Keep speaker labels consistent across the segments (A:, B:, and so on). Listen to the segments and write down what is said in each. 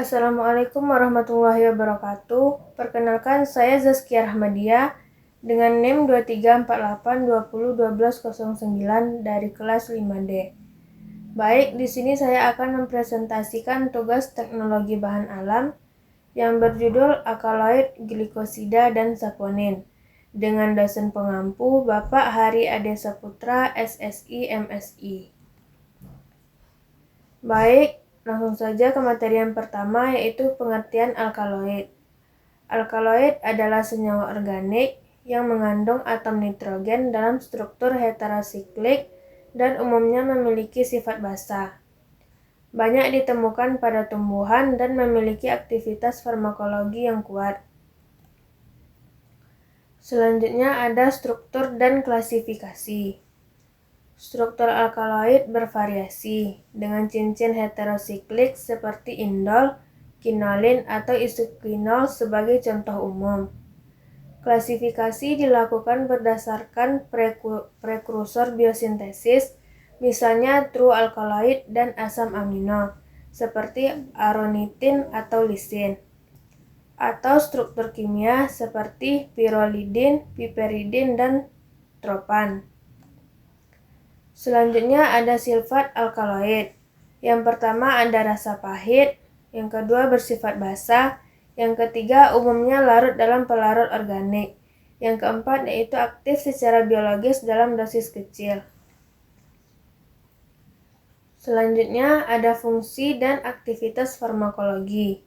A: Assalamualaikum warahmatullahi wabarakatuh. Perkenalkan, saya Zaskia Rahmadia dengan NIM 2348201209 dari kelas 5D. Baik, di sini saya akan mempresentasikan tugas teknologi bahan alam yang berjudul alkaloid, glikosida, dan saponin dengan dosen pengampu Bapak Hari Ade Saputra, SSI, MSI. Baik, langsung saja ke materi yang pertama, yaitu pengertian alkaloid. Alkaloid adalah senyawa organik yang mengandung atom nitrogen dalam struktur heterosiklik dan umumnya memiliki sifat basa. Banyak ditemukan pada tumbuhan dan memiliki aktivitas farmakologi yang kuat. Selanjutnya ada struktur dan klasifikasi. Struktur alkaloid bervariasi dengan cincin heterosiklik seperti indol, kinolin, atau isokinol sebagai contoh umum. Klasifikasi dilakukan berdasarkan prekursor biosintesis, misalnya true alkaloid dan asam amino, seperti aronitin atau lisin, atau struktur kimia seperti pirolidin, piperidin, dan tropan. Selanjutnya ada sifat alkaloid. Yang pertama ada rasa pahit, yang kedua bersifat basa, yang ketiga umumnya larut dalam pelarut organik, yang keempat yaitu aktif secara biologis dalam dosis kecil. Selanjutnya ada fungsi dan aktivitas farmakologi.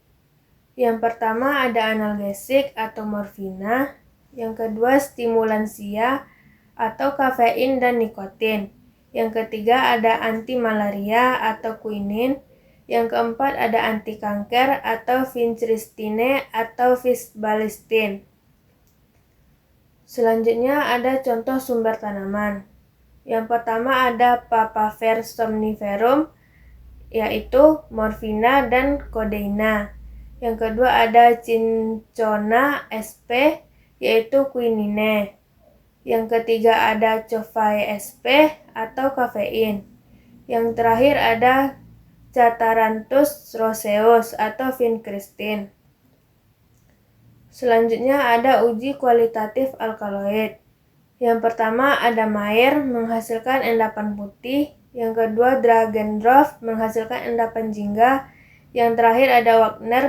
A: Yang pertama ada analgesik atau morfina, yang kedua stimulansia atau kafein dan nikotin. Yang ketiga ada anti malaria atau quinin. Yang keempat ada anti kanker atau vincristine atau visbalistin. Selanjutnya ada contoh sumber tanaman. Yang pertama ada Papaver somniferum, yaitu morfina dan codeina. Yang kedua ada Cinchona sp, yaitu quinine. Yang ketiga ada Cofae sp atau kafein. Yang terakhir ada Catharanthus roseus atau vincristin. Selanjutnya ada uji kualitatif alkaloid. Yang pertama ada Mayer menghasilkan endapan putih, yang kedua Dragendorf menghasilkan endapan jingga, yang terakhir ada Wagner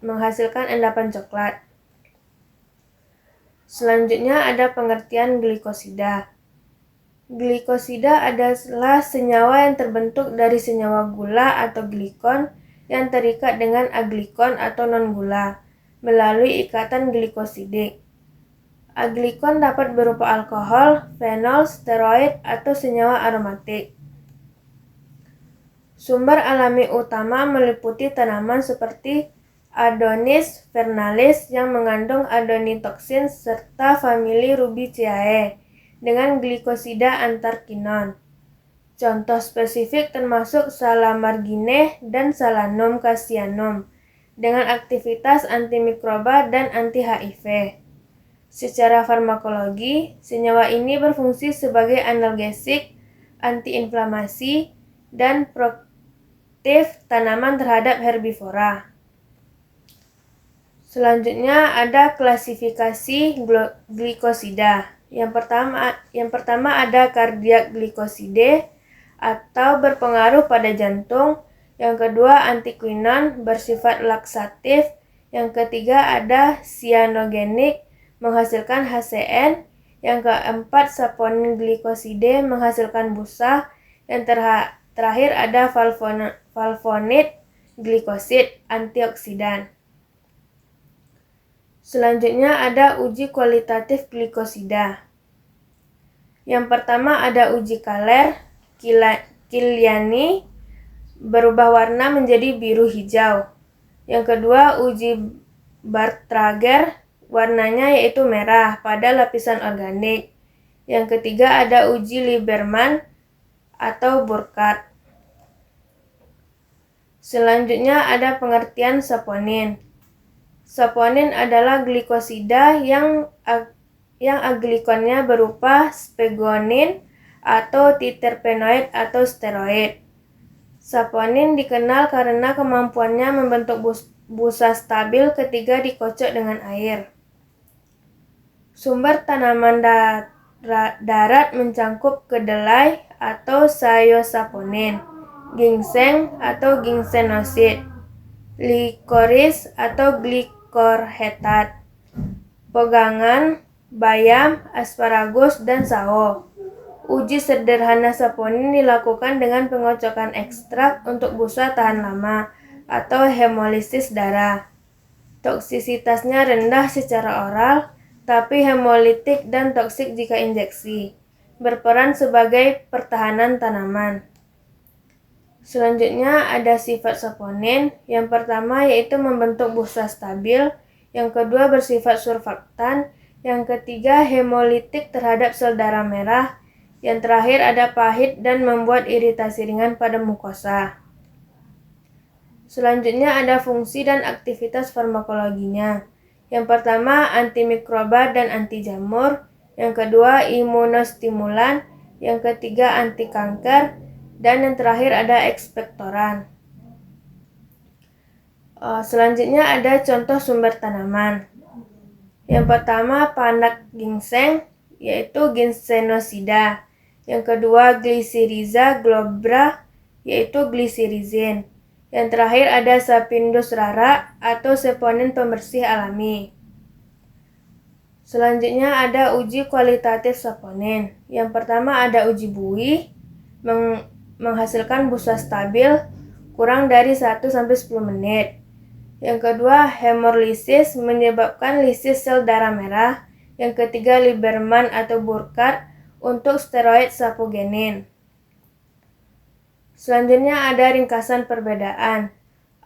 A: menghasilkan endapan coklat. Selanjutnya ada pengertian glikosida. Glikosida adalah senyawa yang terbentuk dari senyawa gula atau glikon yang terikat dengan aglikon atau non-gula melalui ikatan glikosidik. Aglikon dapat berupa alkohol, fenol, steroid, atau senyawa aromatik. Sumber alami utama meliputi tanaman seperti Adonis vernalis yang mengandung adonitoksin serta famili Rubiaceae dengan glikosida antarkinon. Contoh spesifik termasuk Salamargine dan Salanum cassia dengan aktivitas antimikroba dan anti-HIV. Secara farmakologi, senyawa ini berfungsi sebagai analgesik, antiinflamasi, dan protektif tanaman terhadap herbivora. Selanjutnya ada klasifikasi glikosida. Yang pertama ada kardiak glikoside atau berpengaruh pada jantung. Yang kedua antiquinon bersifat laksatif. Yang ketiga ada cyanogenik menghasilkan HCN. Yang keempat saponin glikoside menghasilkan busa. Yang terakhir ada valvonid glikosid antioksidan. Selanjutnya ada uji kualitatif glikosida. Yang pertama ada uji Kaler, Kiliani berubah warna menjadi biru hijau. Yang kedua uji Bartrager, warnanya yaitu merah pada lapisan organik. Yang ketiga ada uji Lieberman atau Burkhardt. Selanjutnya ada pengertian saponin. Saponin adalah glikosida yang aglikonnya berupa spegonin atau titerpenoid atau steroid. Saponin dikenal karena kemampuannya membentuk busa stabil ketika dikocok dengan air. Sumber tanaman darat mencangkup kedelai atau sayosaponin, ginseng atau ginsenoside, likoris atau glikorhetat, pegangan, bayam, asparagus, dan sawo. Uji sederhana saponin dilakukan dengan pengocokan ekstrak untuk busa tahan lama atau hemolisis darah. Toksisitasnya rendah secara oral, tapi hemolitik dan toksik jika injeksi. Berperan sebagai pertahanan tanaman. Selanjutnya ada sifat saponin. Yang pertama yaitu membentuk busa stabil. Yang kedua bersifat surfaktan. Yang ketiga hemolitik terhadap sel darah merah. Yang terakhir ada pahit dan membuat iritasi ringan pada mukosa. Selanjutnya ada fungsi dan aktivitas farmakologinya. Yang pertama antimikroba dan anti jamur. Yang kedua imunostimulan. Yang ketiga anti kanker. Dan yang terakhir ada ekspektoran. Selanjutnya ada contoh sumber tanaman. Yang pertama panak ginseng, yaitu ginsenosida. Yang kedua Glycyrrhiza glabra, yaitu glycyrrhizin. Yang terakhir ada Sapindus rara atau saponin pembersih alami. Selanjutnya ada uji kualitatif saponin. Yang pertama ada uji buih, menghasilkan busa stabil kurang dari 1-10 menit. Yang kedua hemolisis, menyebabkan lisis sel darah merah. Yang ketiga Lieberman atau Burkhardt untuk steroid sapogenin. Selanjutnya ada ringkasan perbedaan.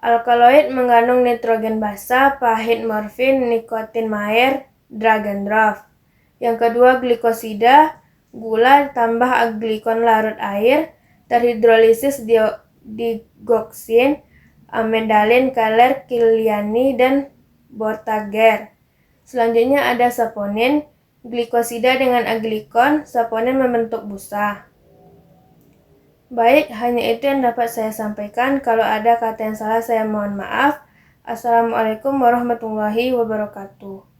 A: Alkaloid mengandung nitrogen basa, pahit morfin, nikotin mair, Dragendorf. Yang kedua glikosida, gula tambah aglikon larut air, terhidrolisis digoksin, amendalin, kaler, kiliani, dan bortager. Selanjutnya ada saponin, glikosida dengan aglikon, saponin membentuk busa. Baik, hanya itu yang dapat saya sampaikan. Kalau ada kata yang salah saya mohon maaf. Assalamualaikum warahmatullahi wabarakatuh.